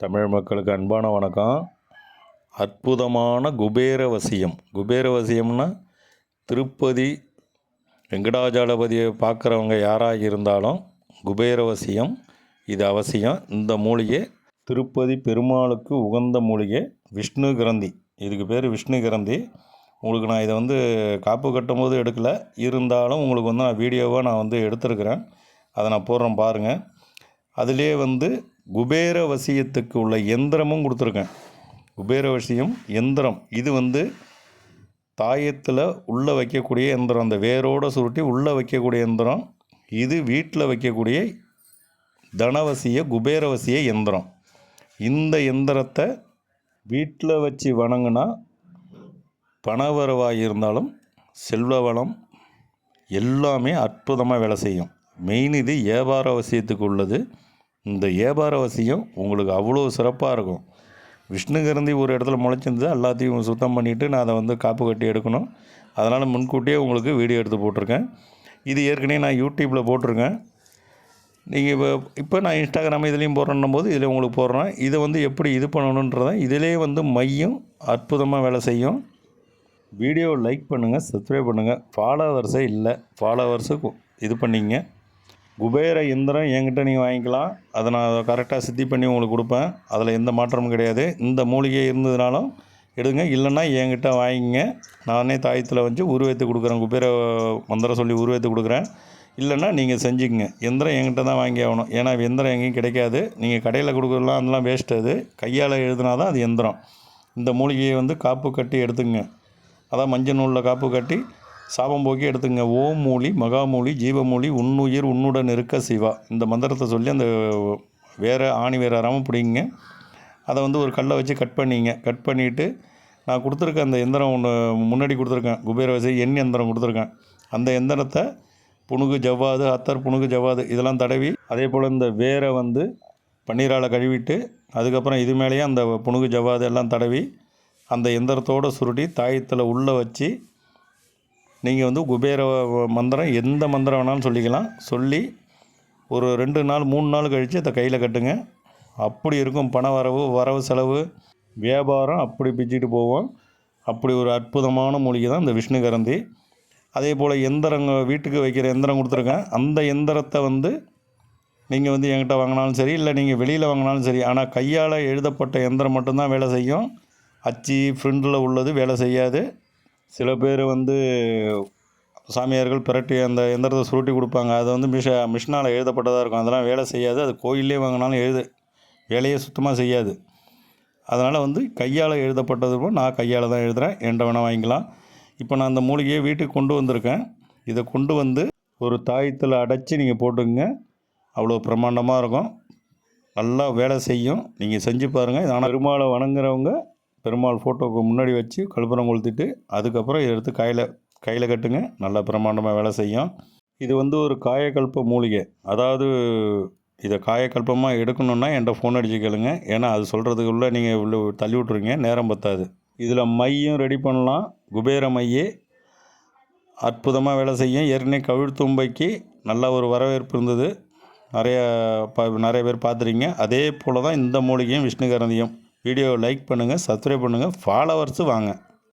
தமிழ் மக்களுக்கு அன்பான வணக்கம். அற்புதமான குபேரவசியம். குபேரவசியம்னா திருப்பதி வெங்கடாஜலபதியை பார்க்குறவங்க யாராக இருந்தாலும் குபேரவசியம் இது அவசியம். இந்த மூலிகை திருப்பதி பெருமாளுக்கு உகந்த மூலிகை. விஷ்ணு கிரந்தி, இதுக்கு பேர் விஷ்ணு கிரந்தி. உங்களுக்கு நான் இதை காப்பு கட்டும் போது எடுக்கலை, இருந்தாலும் உங்களுக்கு நான் வீடியோவாக நான் எடுத்துருக்கிறேன். அதை நான் போடுறேன் பாருங்கள். அதிலே குபேரவசியத்துக்கு உள்ள எந்திரமும் கொடுத்துருக்கேன். குபேரவசியம் எந்திரம் இது தாயத்தில் உள்ளே வைக்கக்கூடிய எந்திரம், அந்த வேரோடு சுருட்டி உள்ளே வைக்கக்கூடிய எந்திரம். இது வீட்டில் வைக்கக்கூடிய தனவசிய குபேரவசிய எந்திரம். இந்த எந்திரத்தை வீட்டில் வச்சு வணங்கினா பணவரவாக இருந்தாலும் செல்வ வளம் எல்லாமே அற்புதமாக வேலை செய்யும். மெயின் இது வியாபார அவசியத்துக்கு உள்ளது. இந்த வியாபார அவசியம் உங்களுக்கு அவ்வளோ சிறப்பாக இருக்கும். விஷ்ணு கிரந்தி ஒரு இடத்துல முளைச்சிருந்து எல்லாத்தையும் சுத்தம் பண்ணிவிட்டு நான் அதை காப்பு கட்டி எடுக்கணும். அதனால் முன்கூட்டியே உங்களுக்கு வீடியோ எடுத்து போட்டிருக்கேன். இது ஏற்கனவே நான் யூடியூப்பில் போட்டிருக்கேன். நீங்கள் இப்போ நான் இன்ஸ்டாகிராம் இதுலேயும் போடுறேன்னும் போது இதில் உங்களுக்கு போடுறேன். இதை எப்படி இது பண்ணணுன்றதை இதிலே மையம் அற்புதமாக வேலை செய்யும். வீடியோவை லைக் பண்ணுங்கள், சப்ஸ்கிரைப் பண்ணுங்கள். ஃபாலோவர்ஸே இல்லை, ஃபாலோவர்ஸுக்கு இது பண்ணிங்க. குபேர எந்திரம் என்கிட்ட நீங்கள் வாங்கிக்கலாம். அதை நான் கரெக்டாக சித்தி பண்ணி உங்களுக்கு கொடுப்பேன். அதில் எந்த மாற்றமும் கிடையாது. இந்த மூலிகை இருந்ததுனாலும் எடுங்க, இல்லைன்னா என்கிட்ட வாங்கிங்க. நானே தாயத்தில் உருவேற்றி கொடுக்குறேன். குபேர மந்திரம் சொல்லி உருவேற்றி கொடுக்குறேன். இல்லைன்னா நீங்கள் செஞ்சுக்கங்க. எந்திரம் என்கிட்ட தான் வாங்கி ஆகணும். ஏன்னா எந்திரம் எங்கேயும் கிடைக்காது. நீங்கள் கடையில் கொடுக்குறலாம், அதெல்லாம் வேஸ்ட்டு. அது கையால் எழுதுனா தான் அது எந்திரம். இந்த மூலிகையை காப்பு கட்டி எடுத்துங்க. அதான் மஞ்சள் நூலில் காப்பு கட்டி சாபம் போக்கி எடுத்துங்க. ஓம் மூலி மகாமூலி ஜீவமூலி உன்னுயிர் உன்னுடன் இருக்க சிவா, இந்த மந்திரத்தை சொல்லி அந்த வேறு ஆணி வேறு அறாமல் பிடிங்க. அதை ஒரு கல்லை வச்சு கட் பண்ணிங்க. கட் பண்ணிவிட்டு நான் கொடுத்துருக்க அந்த எந்திரம் ஒன்று முன்னாடி கொடுத்துருக்கேன். குபேரவசி எண் எந்திரம் கொடுத்துருக்கேன். அந்த எந்திரத்தை புணுகு ஜவ்வாது, அத்தர் புணுகு ஜவ்வாது இதெல்லாம் தடவி, அதே போல் இந்த வேரை பன்னீரால் கழுவிட்டு அதுக்கப்புறம் இது மேலேயே அந்த புணுகு ஜவ்வாது எல்லாம் தடவி அந்த எந்திரத்தோடு சுருட்டி தாயத்தில் உள்ளே வச்சு நீங்கள் குபேர மந்திரம் எந்த மந்திரம் வேணாலும் சொல்லிக்கலாம். சொல்லி ஒரு 2 நாள் 3 நாள் கழித்து அதை கையில் கட்டுங்க. அப்படி இருக்கும் பண வரவு செலவு வியாபாரம் அப்படி பிச்சுட்டு போவோம். அப்படி ஒரு அற்புதமான மூலிகை தான் இந்த விஷ்ணு கிரந்தி. அதே போல் எந்திரங்க வீட்டுக்கு வைக்கிற எந்திரம் கொடுத்துருக்கேன். அந்த எந்திரத்தை நீங்கள் என்கிட்ட வாங்கினாலும் சரி, இல்லை நீங்கள் வெளியில் வாங்கினாலும் சரி. ஆனால் கையால் எழுதப்பட்ட எந்திரம் மட்டும்தான் வேலை செய்யும். அச்சு ஃப்ரிண்டில் உள்ளது வேலை செய்யாது. சில பேர் சாமியார்கள் பிரட்டி அந்த எந்திரத்தை சுருட்டி கொடுப்பாங்க. அது மிஷினால் எழுதப்பட்டதாக இருக்கும். அதெல்லாம் வேலை செய்யாது. அது கோயிலே வாங்கினாலும் வேலையே சுத்தமாக செய்யாது. அதனால் கையால் எழுதப்பட்டது நான் கையால் தான் எழுதுகிறேன். என்கிட்ட வேணால் வாங்கிக்கலாம். இப்போ நான் அந்த மூலிகையை வீட்டுக்கு கொண்டு வந்திருக்கேன். இதை கொண்டு ஒரு தாயத்தில் அடைச்சி நீங்கள் போட்டுங்க. அவ்வளோ பிரம்மாண்டமாக இருக்கும். நல்லா வேலை செய்யும். நீங்கள் செஞ்சு பாருங்கள். ஆனால் பெருமாளை வணங்குறவங்க பெருமாள் ஃபோட்டோவுக்கு முன்னாடி வச்சு கற்பூரம் கொளுத்திட்டு அதுக்கப்புறம் இதை எடுத்து கையில் கட்டுங்க. நல்லா பிரம்மாண்டமாக வேலை செய்யும். இது ஒரு காயக்கல்ப மூலிகை. அதாவது இதை காயக்கல்பமாக எடுக்கணுன்னா என்கிட்ட ஃபோன் அடித்து கேளுங்க. ஏன்னா அது சொல்கிறதுக்குள்ளே நீங்கள் உள்ள தள்ளி விட்ருவீங்க, நேரம் பத்தாது. இதில் மையும் ரெடி பண்ணலாம். குபேர மையே அற்புதமாக வேலை செய்யும். ஏற்கனவே கவிழ்த்தும்பைக்கு நல்ல ஒரு வரவேற்பு இருந்தது. நிறைய பேர் பார்த்துறீங்க. அதே போல் தான் இந்த மூலிகையும் விஷ்ணு கிரந்தியும். வீடியோவை லைக் பண்ணுங்கள், சப்ஸ்கிரைப் பண்ணுங்கள், ஃபாலோவர்ஸு வாங்க.